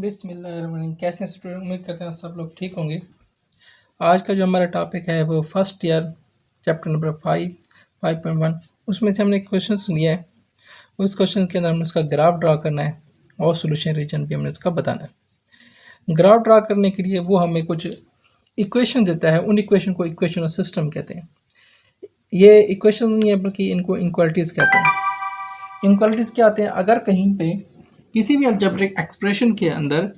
बिस्मिल्लाहिर्रहमानिर्रहीम। कैसे हैं स्टूडेंट? उम्मीद करते हैं सब लोग ठीक होंगे। आज का जो हमारा टॉपिक है वो फर्स्ट ईयर चैप्टर नंबर 5.1 उसमें से हमने क्वेश्चन लिया है। उस क्वेश्चन के अंदर हमने उसका ग्राफ ड्रा करना है और सोल्यूशन रीजन भी हमने उसका बताना है। ग्राफ ड्रा करने के लिए वो हमें कुछ इक्वेशन देता है, उन इक्वेशन को इक्वेशन ऑफ सिस्टम कहते हैं। ये इक्वेशन नहीं है बल्कि इनको इनक्वालिटीज़ कहते हैं। इनक्वालिटीज़ क्या आते हैं? अगर कहीं पे किसी भी अलजेब्रिक एक्सप्रेशन के अंदर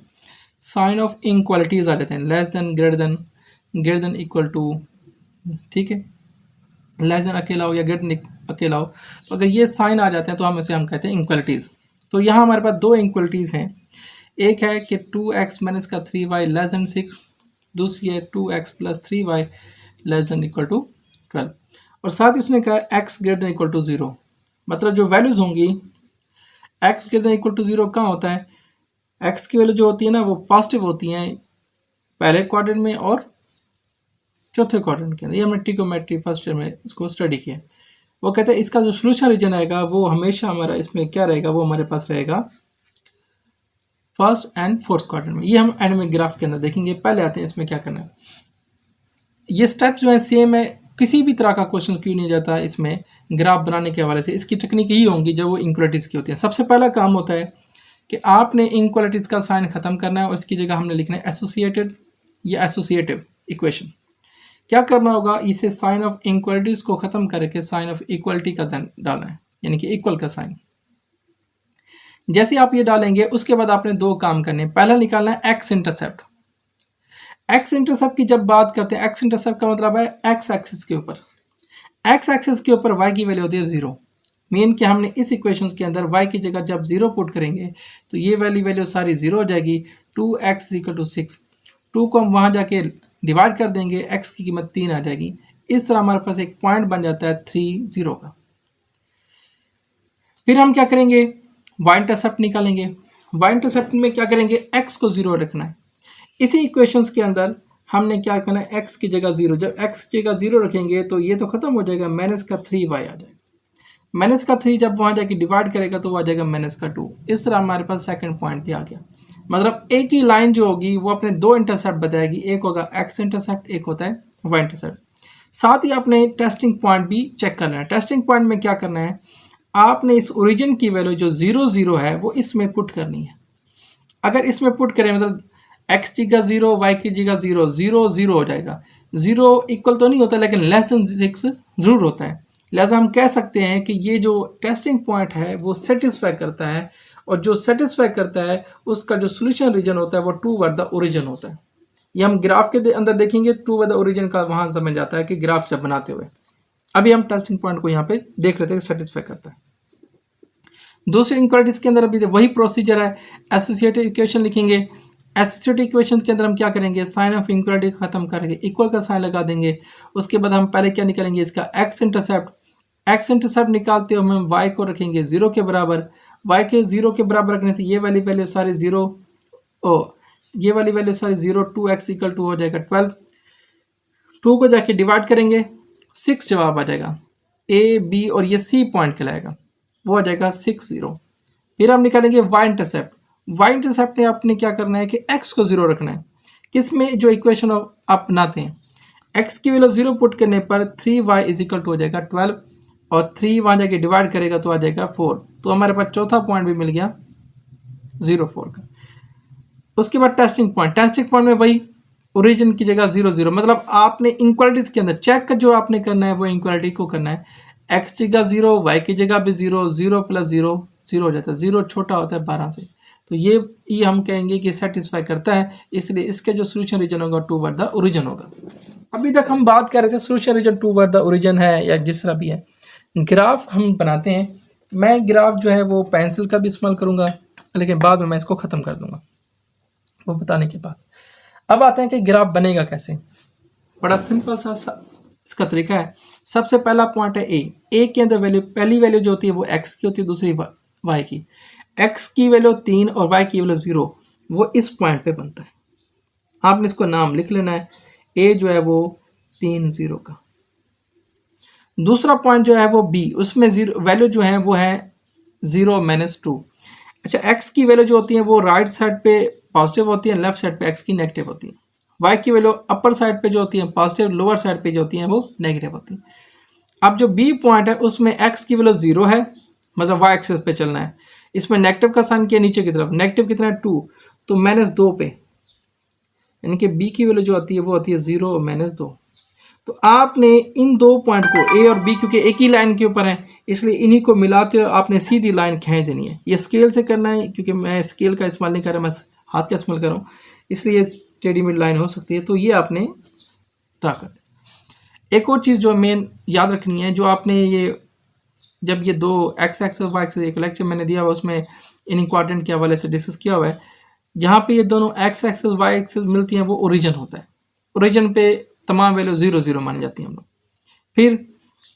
साइन ऑफ इनक्वालिटीज आ जाते हैं, less than, greater than, equal to, ठीक है, लेस देन अकेला हो या ग्रेटर देन अकेला हो, तो अगर ये साइन आ जाते हैं तो हम कहते हैं इनक्वालिटीज। तो यहाँ हमारे पास दो इनक्वालिटीज हैं। एक है कि 2x माइनस का 3y लेस देन 6, दूसरी है 2x plus 3y less than equal to 12, और साथ ही उसने कहा x greater than equal to 0। मतलब जो वैल्यूज होंगी x greater than equal to 0 कहाँ होता है? x की वैल्यू जो होती है ना वो पॉजिटिव होती हैं पहले क्वाड्रेंट में और चौथे क्वाड्रेंट के अंदर। ये हमने ट्रिगोनोमेट्री फर्स्ट ईयर में इसको स्टडी किया। वो कहते हैं इसका जो सोल्यूशन रीजन आएगा वो हमेशा हमारा इसमें क्या रहेगा, वो हमारे पास रहेगा फर्स्ट एंड फोर्थ क्वाड्रेंट में। ये हम एंड में ग्राफ के अंदर देखेंगे। पहले आते हैं इसमें क्या करना है। ये स्टेप्स जो है सेम है, किसी भी तरह का क्वेश्चन क्यों नहीं जाता इसमें ग्राफ बनाने के हवाले से। इसकी टेक्निक यही होंगी जब वो इनक्वालिटीज़ की होती है। सबसे पहला काम होता है कि आपने इनक्वालिटीज़ का साइन ख़त्म करना है और इसकी जगह हमने लिखना है एसोसिएटेड या एसोसिएटिव इक्वेशन। क्या करना होगा? इसे साइन ऑफ इनक्वालिटीज़ को ख़त्म करके साइन ऑफ इक्वलिटी का डालना है, यानी कि इक्वल का साइन। जैसे आप ये डालेंगे उसके बाद आपने दो काम करने हैं। पहला निकालना है एक्स इंटरसेप्ट। एक्स इंटरसेप्ट की जब बात करते हैं, एक्स इंटरसेप्ट का मतलब है एक्स एक्सिस के ऊपर। एक्स एक्सिस के ऊपर वाई की वैल्यू होती है 0। मीन कि हमने इस इक्वेशन के अंदर y की जगह जब 0 पुट करेंगे तो ये वैल्यू सारी 0 हो जाएगी। 2x इक्वल टू 6, 2 को हम वहाँ जाके डिवाइड कर देंगे, x की कीमत 3 आ जाएगी। इस तरह हमारे पास एक पॉइंट बन जाता है 3, 0 का। फिर हम क्या करेंगे? y इंटरसेप्ट निकालेंगे। y इंटरसेप्ट में क्या करेंगे? x को 0 रखना है। इसी इक्वेशंस के अंदर हमने क्या करना है? x की जगह 0। जब x की जगह 0 रखेंगे तो ये तो खत्म हो जाएगा, माइनस का 3y आ जाएगा। माइनस का 3 जब वहाँ जाके डिवाइड करेगा तो वो आ जाएगा माइनस का 2। इस तरह हमारे पास सेकंड पॉइंट भी आ गया। मतलब एक ही लाइन जो होगी वो अपने दो इंटरसेप्ट बताएगी, एक होगा एक्स इंटरसेप्ट, एक होता है वाई इंटरसेप्ट। साथ ही आपने टेस्टिंग पॉइंट भी चेक करना है। टेस्टिंग पॉइंट में क्या करना है? आपने इस ओरिजिन की वैल्यू जो 0, 0 है वो इसमें पुट करनी है। अगर इसमें पुट करें मतलब एक्स की जगह 0, वाई की जगह 0, 0, 0 हो जाएगा। 0 इक्वल तो नहीं होता लेकिन लेस देन 6 जरूर होता है। लिहाजा हम कह सकते हैं कि ये जो टेस्टिंग पॉइंट है वो सेटिस्फाई करता है, और जो सेटिस्फाई करता है उसका जो सोल्यूशन रीजन होता है वो टू वर्ड द ओरिजिन होता है। ये हम ग्राफ के अंदर देखेंगे, टू वर्ड द ओरिजिन का वहाँ समझ आता है कि ग्राफ जब बनाते हुए। अभी हम टेस्टिंग पॉइंट को यहाँ पे देख रहे थे कि सेटिस्फाई करता है। दूसरी इनक्वालिटीज के अंदर अभी वही प्रोसीजर है। एसोसिएटिव इक्वेशन लिखेंगे। एसोसिएटिव इक्वेशन के अंदर हम क्या करेंगे? साइन ऑफ इनक्वालिटी खत्म करके इक्वल का साइन लगा देंगे। उसके बाद हम पहले क्या निकालेंगे? इसका एक्स इंटरसेप्ट। एक्स इंटरसेप्ट निकालते हुए हम वाई को रखेंगे 0 के बराबर। वाई के 0 के बराबर रखने से ये वाली वैल्यू सारी 0, ये वाली वैल्यू सारी 0, 2x इक्वल टू हो जाएगा 12। 2 को जाके डिवाइड करेंगे, 6 जवाब आ जाएगा। ए, बी और ये सी पॉइंट कहलाएगा, वो आ जाएगा 6, 0। फिर हम निकालेंगे वाई इंटरसेप्ट। वाई इंटरसेप्ट में आपने क्या करना है कि x को 0 रखना है। किसमें? जो इक्वेशन आप बनाते हैं, x की वैल्यू 0 पुट करने पर 3y इज इक्वल टू हो जाएगा 12, और 3 वहाँ जाके डिवाइड करेगा तो आ जाएगा 4। तो हमारे पास चौथा पॉइंट भी मिल गया 0, 4 का। उसके बाद टेस्टिंग पॉइंट। टेस्टिंग पॉइंट में वही ओरिजिन की जगह 0, 0। मतलब आपने इनक्वालिटीज के अंदर चेक जो आपने करना है वो इनक्वालिटी को करना है। x की जगह 0, y की जगह भी 0, 0 प्लस 0, 0 हो जाता है। 0 छोटा होता है 12 से, तो ये हम कहेंगे कि सेटिस्फाई करता है, इसलिए इसके जो सोल्यूशन रीजन होगा टू वर्ड द ओरिजिन होगा। अभी तक हम बात कर रहे थे solution region toward the origin है या जिस तरह भी है। ग्राफ हम बनाते हैं। मैं ग्राफ जो है वो पेंसिल का भी इस्तेमाल करूँगा, लेकिन बाद में मैं इसको ख़त्म कर दूँगा वो बताने के बाद। अब आते हैं कि ग्राफ बनेगा कैसे। बड़ा सिंपल सा इसका तरीका है। सबसे पहला पॉइंट है ए के अंदर वैल्यू, पहली वैल्यू जो होती है वो x की होती है, दूसरी y की। x की वैल्यू 3 और y की वैल्यू 0, वो इस पॉइंट पे बनता है। आपने इसको नाम लिख लेना है, a जो है वो 3, 0 का। दूसरा पॉइंट जो है वो b, उसमें वैल्यू जो है वो है 0, -2। अच्छा, x की वैल्यू जो होती है वो राइट साइड पे पॉजिटिव होती है, लेफ्ट साइड पे x की नेगेटिव होती है। y की वैल्यू अपर साइड पे जो होती है पॉजिटिव, लोअर साइड पे जो होती है वो नेगेटिव होती है। अब जो बी पॉइंट है उसमें x की वैल्यू 0 है, मतलब y एक्सिस पे चलना है। इसमें नेगेटिव का साइन किया नीचे की तरफ, नेगेटिव कितना है 2, तो -2 पे, यानी कि बी की वैल्यू जो आती है वो आती है 0 और -2। तो आपने इन दो पॉइंट को ए और बी, क्योंकि एक ही लाइन के ऊपर है इसलिए इन्हीं को मिलाते हुए आपने सीधी लाइन खींच देनी है। ये स्केल से करना है, क्योंकि मैं स्केल का इस्तेमाल नहीं कर रहा, मैं हाथ का इस्तेमाल कर रहा हूँ, इसलिए टेढ़ी मेढ़ी लाइन हो सकती है। तो ये आपने ड्रा कर दिया। एक और चीज़ जो मेन याद रखनी है, जो आपने ये जब ये दो एक्स एक्स और वाई एक्सिस, एक लेक्चर मैंने दिया हुआ उसमें इनइक्वालिटी के हवाले से डिस्कस किया हुआ है, जहाँ पे ये दोनों एक्स एक्सिस वाई एक्सिस मिलती हैं वो ओरिजिन होता है। ओरिजिन पे तमाम वैल्यू 0 0 मान जाती हैं हम लोग। फिर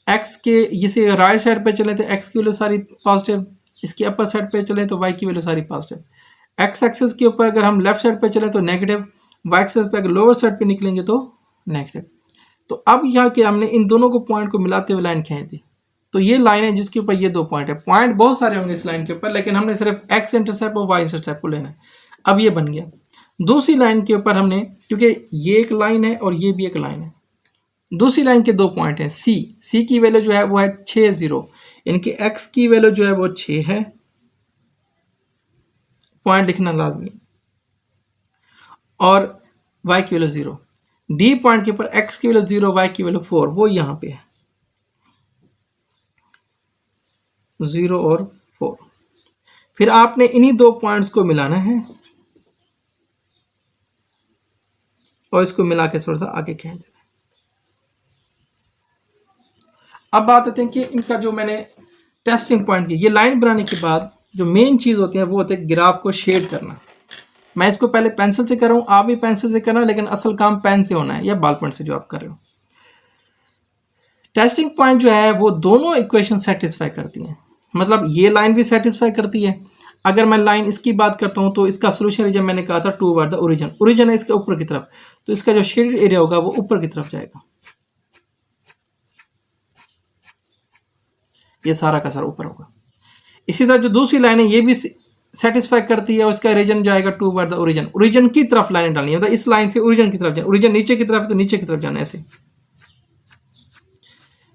x के इसे राइट साइड पे चलें तो x की वैल्यू सारी पॉजिटिव, इसके अपर साइड पे चलें तो y की वैल्यू सारी पॉजिटिव। x एक्सिस के ऊपर अगर हम लेफ्ट साइड पे चलें तो नेगेटिव, y एक्सिस पे अगर लोअर साइड पे निकलेंगे तो नेगेटिव। तो अब यहाँ के हमने इन दोनों को पॉइंट को मिलाते हुए लाइन खींच दी। तो ये लाइन है जिसके ऊपर ये दो पॉइंट है। पॉइंट बहुत सारे होंगे इस लाइन के ऊपर, लेकिन हमने सिर्फ x इंटरसेप्ट और y इंटरसेप्ट को लेना है। अब ये बन गया। दूसरी लाइन के ऊपर हमने, क्योंकि ये एक लाइन है और ये भी एक लाइन है, दूसरी लाइन के दो पॉइंट हैं। सी की वैल्यू जो है वो है 6 0, यानी कि x की वैल्यू जो है वो 6 है, पॉइंट लिखना लाजमी, और y की वैल्यू 0। डी पॉइंट के ऊपर x की वैल्यू 0, y की वैल्यू 4, वो यहां पे है 0 और 4। फिर आपने इन्हीं दो पॉइंट्स को मिलाना है और इसको मिला के थोड़ा सा आगे खींच देना है। अब बात आते हैं कि इनका जो मैंने टेस्टिंग पॉइंट की, ये लाइन बनाने के बाद जो मेन चीज़ होती है वो होती है ग्राफ को शेड करना। मैं इसको पहले पेंसिल से कर रहा हूँ, आप भी पेंसिल से करना, लेकिन असल काम पेन से होना है या बॉल पॉइंट से जो आप कर रहे हो। टेस्टिंग पॉइंट जो है वो दोनों इक्वेशन सेटिस्फाई करती हैं, मतलब ये लाइन भी सेटिस्फाई करती है। अगर मैं लाइन इसकी बात करता हूँ तो इसका सोल्यूशन रीजन मैंने कहा था टूवर्ड द ओरिजिन, ओरिजिन है इसके ऊपर की तरफ, तो इसका जो शेडेड एरिया होगा वो ऊपर की तरफ जाएगा, ये सारा का सारा ऊपर होगा। इसी तरह जो दूसरी लाइन है ये भी सेटिस्फाई करती है, उसका रीजन जाएगा टूवर्ड द ओरिजिन, ओरिजिन की तरफ लाइन डालनी है, मतलब इस लाइन से ओरिजिन की तरफ जाना, ओरिजिन नीचे की तरफ तो नीचे की तरफ जाना, ऐसे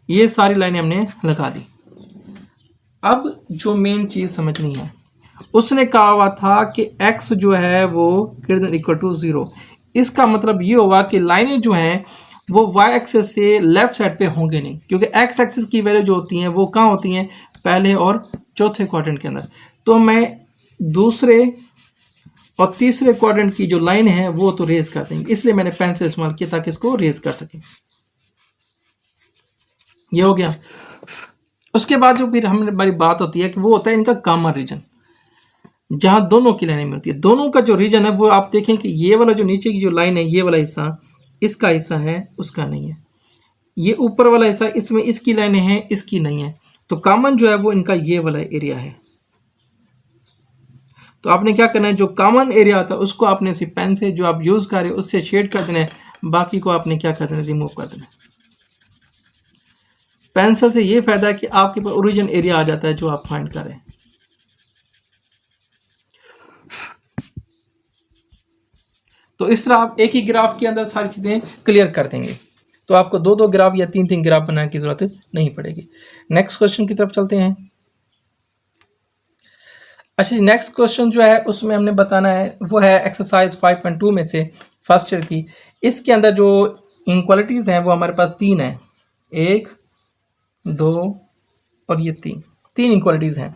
ये सारी लाइनें हमने लगा दी। अब जो मेन चीज समझनी है, उसने कहा हुआ था कि x जो है वो ग्रेटर देन इक्वल टू 0। इसका मतलब ये होगा कि लाइनें जो हैं वो y एक्सिस से लेफ्ट साइड पे होंगे नहीं, क्योंकि x एक्सिस की वैल्यू जो होती हैं वो कहाँ होती हैं, पहले और चौथे क्वाड्रेंट के अंदर। तो मैं दूसरे और तीसरे क्वाड्रेंट की जो लाइन है वो तो रेज कर देंगे, इसलिए मैंने पेन से इस्तेमाल किया ताकि इसको रेज कर सकें। ये हो गया। उसके बाद जो फिर हमारी बात होती है कि वो होता है इनका कॉमन रीजन, जहां दोनों की लाइनें मिलती है। दोनों का जो रीजन है वो आप देखें कि ये वाला जो नीचे की जो लाइन है, ये वाला हिस्सा इसका हिस्सा है, उसका नहीं है। ये ऊपर वाला हिस्सा, इसमें इसकी लाइनें हैं, इसकी नहीं है। तो कॉमन जो है वो इनका ये वाला एरिया है। तो आपने क्या करना है, जो कॉमन एरिया आता है उसको आपने उसी पेन से जो आप यूज कर रहे हो उससे शेड कर देना है, बाकी को आपने क्या कर देना है, रिमूव कर देना है। पेंसिल से ये फायदा है कि आपके पास ओरिजिन एरिया आ जाता है जो आप फाइंड कर रहे हैं। तो इस तरह आप एक ही ग्राफ के अंदर सारी चीजें क्लियर कर देंगे, तो आपको दो दो ग्राफ या तीन तीन ग्राफ बनाने की जरूरत नहीं पड़ेगी। नेक्स्ट क्वेश्चन की तरफ चलते हैं। अच्छा, नेक्स्ट क्वेश्चन जो है उसमें हमने बताना है वो है एक्सरसाइज 5.2 में से फर्स्ट ईयर की। इसके अंदर जो इनक्वालिटीज हैं वो हमारे पास तीन है, 1 2 और ये तीन इनक्वालिटीज हैं।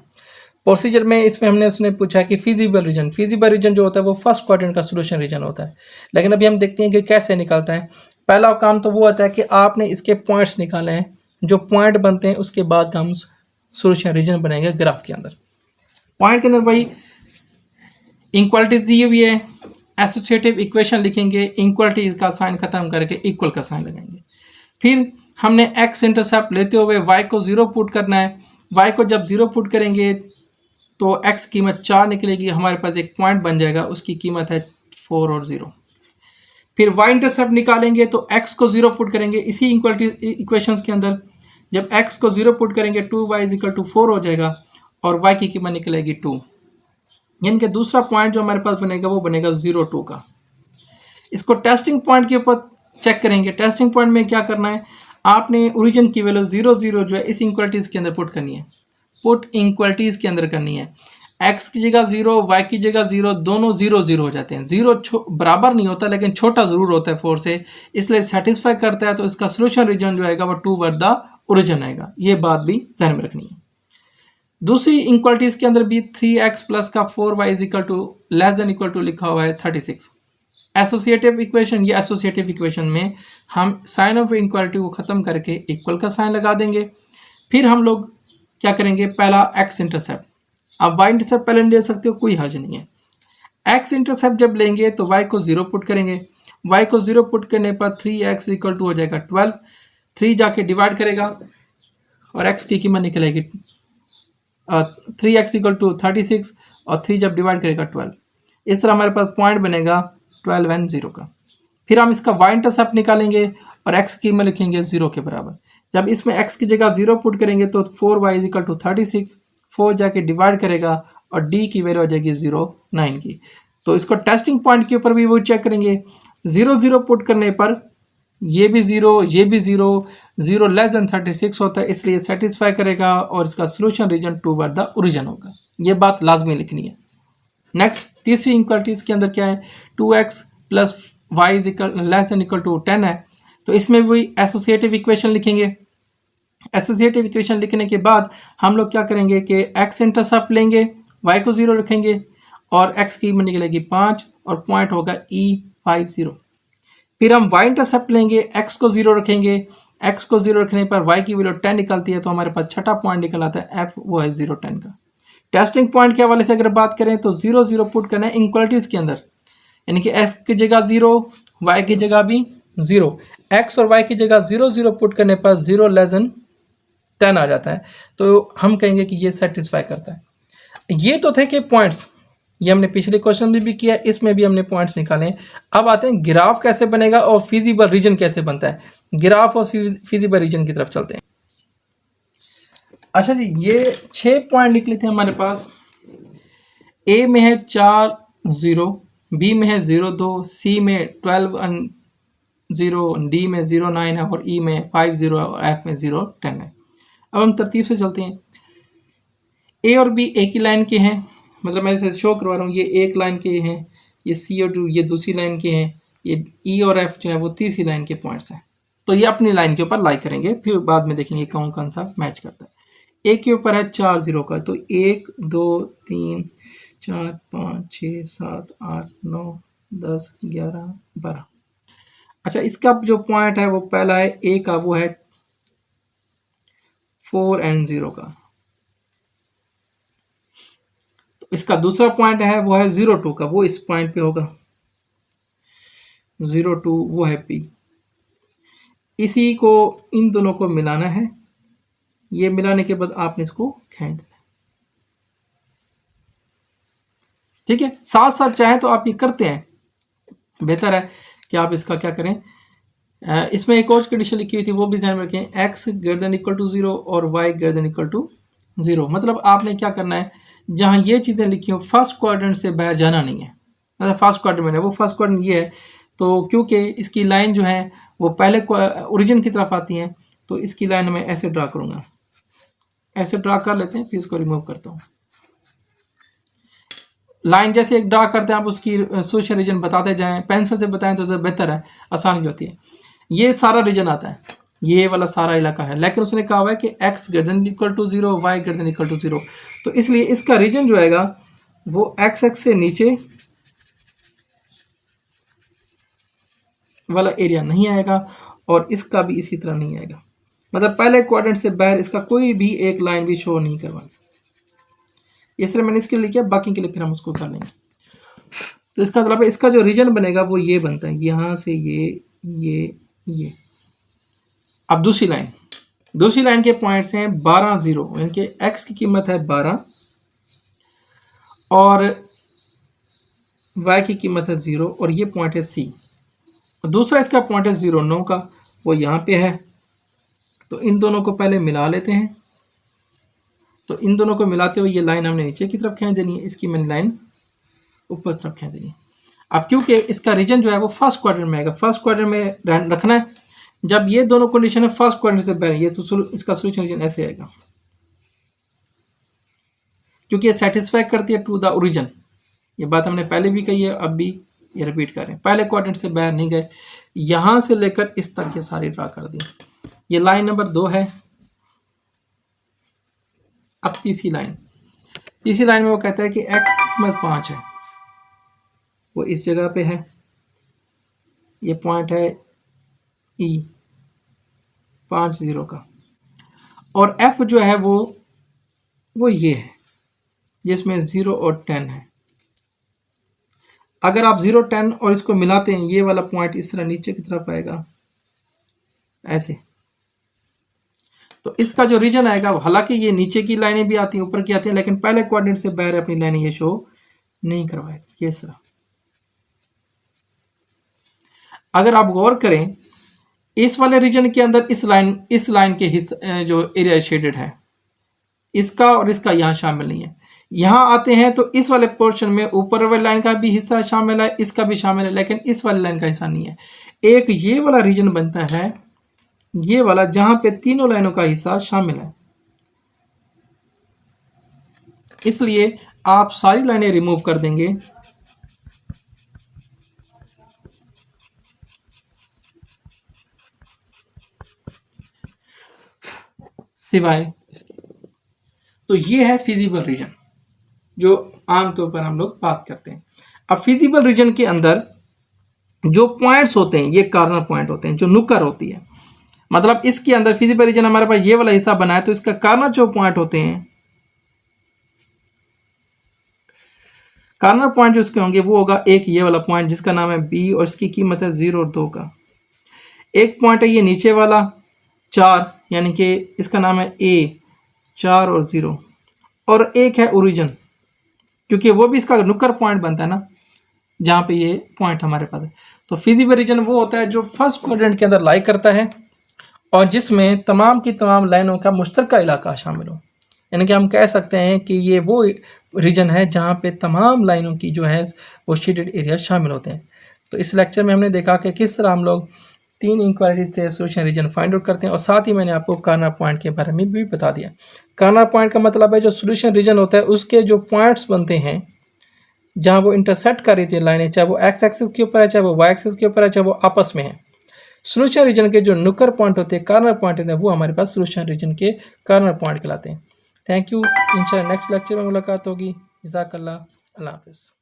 प्रोसीजर में इसमें हमने उसने पूछा कि फिजिबल रीजन जो होता है वो फर्स्ट क्वाड्रेंट का सोल्यूशन रीजन होता है। लेकिन अभी हम देखते हैं कि कैसे निकलता है। पहला काम तो वो होता है कि आपने इसके पॉइंट्स निकाले हैं, जो पॉइंट बनते हैं उसके बाद हम सोल्यूशन रीजन बनाएंगे ग्राफ के अंदर। पॉइंट के अंदर भाई इनक्वालिटीज दी हुई है, एसोसिएटिव इक्वेशन लिखेंगे, इनक्वालिटी का साइन खत्म करके इक्वल का साइन लगाएंगे। फिर हमने एक्स इंटरसेप्ट लेते हुए वाई को 0 पुट करना है। वाई को जब 0 पुट करेंगे तो x कीमत 4 निकलेगी, हमारे पास एक पॉइंट बन जाएगा, उसकी कीमत है 4 और 0। फिर y इंटरसेप्ट निकालेंगे तो x को 0 पुट करेंगे इसी इक्वलिटी इक्वेशंस के अंदर। जब x को 0 पुट करेंगे 2y = 4 हो जाएगा और y की कीमत निकलेगी 2। यानी कि दूसरा पॉइंट जो हमारे पास बनेगा वो बनेगा 0 2 का। इसको टेस्टिंग पॉइंट के ऊपर चेक करेंगे। टेस्टिंग पॉइंट में क्या करना है, आपने ओरिजिन की वैल्यू 0 0 जो है इस इनक्वलिटीज़ के अंदर पुट करनी है, पुट इनक्वलिटीज़ के अंदर करनी है। एक्स की जगह 0, वाई की जगह 0, दोनों 0 0 हो जाते हैं। 0 बराबर नहीं होता लेकिन छोटा ज़रूर होता है 4 से, इसलिए सेटिस्फाई करता है। तो इसका सोल्यूशन रीजन जो आएगा वो टूवर्ड द ओरिजिन आएगा। ये बात भी ध्यान में रखनी है। दूसरी इनक्वलिटीज़ के अंदर भी 3x प्लस का 4y is equal to less than equal to लिखा हुआ है 36। एसोसिएटिव इक्वेशन, ये एसोसिएटिव इक्वेशन में हम साइन ऑफ इनक्वालिटी को ख़त्म करके इक्वल का साइन लगा देंगे। फिर हम लोग क्या करेंगे, पहला एक्स इंटरसेप्ट। अब वाई इंटरसेप्ट पहले ले सकते हो, कोई हर्ज नहीं है। एक्स इंटरसेप्ट जब लेंगे तो वाई को 0 पुट करेंगे। वाई को 0 पुट करने पर 3x इक्वल टू हो जाएगा 12। 3 जाके डिवाइड करेगा और x की कीमत निकलेगी 3x इक्वल टू 36 और 3 जब डिवाइड करेगा 12। इस तरह हमारे पास पॉइंट बनेगा 12 and 0 का। फिर हम इसका y इंटरसेप्ट निकालेंगे और x की कीमत लिखेंगे 0 के बराबर। जब इसमें x की जगह 0 पुट करेंगे तो 4y इज इक्वल टू 36, 4 जाके डिवाइड करेगा और d की वैल्यू आ जाएगी 0 9 की। तो इसको टेस्टिंग पॉइंट के ऊपर भी वो चेक करेंगे। 0 0 पुट करने पर ये भी 0, ये भी 0, 0 लेस देन 36 होता है, इसलिए सेटिस्फाई करेगा और इसका solution region toward the origin होगा। ये बात लाजमी लिखनी है। नेक्स्ट तीसरी इनक्वलिटीज़ के अंदर क्या है, 2x plus Y is equal less than equal to 10 है। तो इसमें भी एसोसिएटिव इक्वेशन लिखेंगे। एसोसिएटिव इक्वेशन लिखने के बाद हम लोग क्या करेंगे कि x इंटरसेप्ट लेंगे, y को 0 रखेंगे और x की कीमत निकलेगी 5 और पॉइंट होगा E50। फिर हम y इंटरसेप्ट लेंगे, x को 0 रखेंगे। x को 0 रखने पर y की वैल्यू 10 निकलती है, तो हमारे पास छठा पॉइंट निकल आता है f, वो है 0 10 का। टेस्टिंग पॉइंट के हवाले से अगर बात करें तो 0 0 पुट करना है इनक्वलिटीज़ के अंदर, यानी कि x की जगह 0, y की जगह भी 0। x और y की जगह 0 0 पुट करने पर 0 लेस देन 10 आ जाता है, तो हम कहेंगे कि ये सेटिस्फाई करता है। ये तो थे कि पॉइंट्स, ये हमने पिछले क्वेश्चन में भी किया, इसमें भी हमने पॉइंट्स निकाले। अब आते हैं ग्राफ कैसे बनेगा और फिजिबल रीजन कैसे बनता है। ग्राफ और फिजिबल रीजन की तरफ चलते हैं। अच्छा जी, ये 6 पॉइंट निकले थे हमारे पास। ए में है 4 0, बी में है 0 2, सी में 12 0, डी में 0 9 है और ई में 5 0 और एफ में 0 10 है। अब हम तरतीब से चलते हैं। ए और बी एक ही लाइन के हैं, मतलब मैं इसे शो करवा रहा हूँ। ये एक लाइन के हैं, ये सी और डी ये दूसरी लाइन के हैं, ये ई और एफ जो है वो तीसरी लाइन के पॉइंट्स हैं। तो ये अपनी लाइन के ऊपर लाई करेंगे, फिर बाद में देखेंगे कौन कौन सा मैच करता है। ए के ऊपर है 4 0 का, तो 1 2 3 4 5 6 7 8 9 10 11 12। अच्छा, इसका जो पॉइंट है वो पहला है ए का, वो है 4 and 0 का। तो इसका दूसरा पॉइंट है वो है 0 2 का, वो इस पॉइंट पे होगा 0 2, वो है पी। इसी को इन दोनों को मिलाना है। ये मिलाने के बाद आपने इसको खींच देना, ठीक है। साथ साथ चाहें तो आप ये करते हैं, बेहतर है कि आप इसका क्या करें। इसमें एक और कंडीशन लिखी हुई थी, वो भी ध्यान में रखें। X greater than equal to 0 और Y greater than equal to 0। मतलब आपने क्या करना है, जहाँ ये चीज़ें लिखी हो फर्स्ट क्वाड्रेंट से बाहर जाना नहीं है। मतलब फर्स्ट क्वाड्रेंट में है, वो फर्स्ट क्वाड्रेंट ये है, तो क्योंकि इसकी लाइन जो है वो पहले ओरिजिन की तरफ आती है, तो इसकी लाइन मैं ऐसे ड्रा करूँगा। ऐसे ड्रा कर लेते हैं, फिर इसको रिमूव करता हूँ। लाइन जैसे एक ड्रा करते हैं, आप उसकी सोशल रीजन बताते जाएं, पेंसिल से बताएं तो ज़्यादा बेहतर है, आसानी होती है। ये सारा रीजन आता है, ये वाला सारा इलाका है, लेकिन उसने कहा हुआ है कि x greater than equal to 0, y greater than equal to 0। तो इसलिए इसका रीजन जो आएगा वो x एक्स से नीचे वाला एरिया नहीं आएगा और इसका भी इसी तरह नहीं आएगा। मतलब पहले क्वाड्रेंट से बाहर इसका कोई भी एक लाइन भी शो नहीं करवानी। इसलिए मैंने इसके लिए किया, बाकी के लिए फिर हम उसको कर लेंगे। तो इसका मतलब है इसका जो रीजन बनेगा वो ये बनता है, यहाँ से ये। अब दूसरी लाइन के पॉइंट्स हैं 12 0, यानी कि x की कीमत है 12 और y की कीमत है 0 और ये पॉइंट है C। और दूसरा इसका पॉइंट है 0 9 का, वो यहाँ पे है। तो इन दोनों को पहले मिला लेते हैं। तो इन दोनों को मिलाते हुए ये लाइन हमने नीचे की तरफ खींच देनी है, इसकी मैंने लाइन ऊपर तरफ खींच देंगे। अब क्योंकि इसका रीजन जो है वो फर्स्ट क्वाड्रेंट में आएगा, फर्स्ट क्वाड्रेंट में रखना है। जब ये दोनों कंडीशन है फर्स्ट क्वाड्रेंट से बाहर, ये तो इसका सोल्यूशन रीजन ऐसे आएगा, क्योंकि ये सेटिस्फाई करती है टू द ओरिजिन। ये बात हमने पहले भी कही है, अब भी ये रिपीट कर रहे हैं। पहले क्वाड्रेंट से बाहर नहीं गए, यहां से लेकर इस तक ये सारी ड्रा कर दी। ये लाइन नंबर 2 है। अब तीसरी लाइन में वो कहता है कि x में 5 है, वो इस जगह पे है। ये पॉइंट है E 5 0 का, और f जो है वो ये है जिसमें 0 और 10 है। अगर आप 0 10 और इसको मिलाते हैं, ये वाला पॉइंट इस तरह नीचे की तरफ आएगा ऐसे। तो इसका जो रीजन आएगा, हालांकि ये नीचे की लाइनें भी आती हैं, ऊपर की आती हैं, लेकिन पहले क्वाड्रेंट से बाहर अपनी लाइनें ये शो नहीं करवाएगा। ये तरह अगर आप गौर करें, इस वाले रीजन के अंदर इस लाइन के हिस्से जो एरिया शेडेड है, इसका और इसका यहाँ शामिल नहीं है। यहाँ आते हैं तो इस वाले पोर्शन में ऊपर वाली लाइन का भी हिस्सा शामिल है, इसका भी शामिल है, लेकिन इस वाली लाइन का हिस्सा नहीं है। एक ये वाला रीजन बनता है, ये वाला, जहां पे तीनों लाइनों का हिस्सा शामिल है। इसलिए आप सारी लाइनें रिमूव कर देंगे, सिवाय इसके। तो ये है फिजिबल रीजन जो आमतौर पर हम लोग बात करते हैं। अब फिजिबल रीजन के अंदर जो पॉइंट्स होते हैं, ये कॉर्नर पॉइंट होते हैं, जो नुक्कर होती है। मतलब इसके अंदर फिजिबल रीजन हमारे पास ये वाला हिस्सा बना है, तो इसका कॉर्नर जो पॉइंट होते हैं, कॉर्नर पॉइंट जो इसके होंगे वो होगा एक ये वाला पॉइंट जिसका नाम है B, और इसकी कीमत है 0 और 2 का। एक पॉइंट है ये नीचे वाला 4, यानी कि इसका नाम है A, 4 और 0। और एक है ओरिजिन, क्योंकि वो भी इसका नुक्कर पॉइंट बनता है ना, जहाँ पे ये पॉइंट हमारे पास है। तो फिजिबल रीजन वो होता है जो फर्स्ट क्वाड्रेंट के अंदर लाई करता है और जिसमें तमाम की तमाम लाइनों का मुश्तरका इलाका शामिल हो। यानी कि हम कह सकते हैं कि ये वो रीजन है जहाँ पे तमाम लाइनों की जो है वो शेडेड एरिया शामिल होते हैं। तो इस लेक्चर में हमने देखा कि किस तरह हम लोग 3 इंक्वायरीज से सोल्यूशन रीजन फाइंड आउट करते हैं, और साथ ही मैंने आपको कॉर्नर पॉइंट के बारे में भी बता दिया। कॉर्नर पॉइंट का मतलब है जो सोल्यूशन रीजन होता है उसके जो पॉइंट्स बनते हैं जहाँ वो इंटरसेक्ट कर रही थी लाइनें, चाहे वो एक्स एक्सिस के ऊपर है, चाहे वो वाई एक्सिस के ऊपर है, चाहे वो आपस में है। सोल्यूशन रीजन के जो नुक्कर पॉइंट होते हैं, कॉर्नर पॉइंट होते हैं, वो हमारे पास सोल्यूशन रीजन के कॉर्नर पॉइंट कहलाते हैं। Thank you. इंशाल्लाह नेक्स्ट लेक्चर में मुलाकात होगी। जज़ाकल्लाह। अल्लाह हाफ़िज़।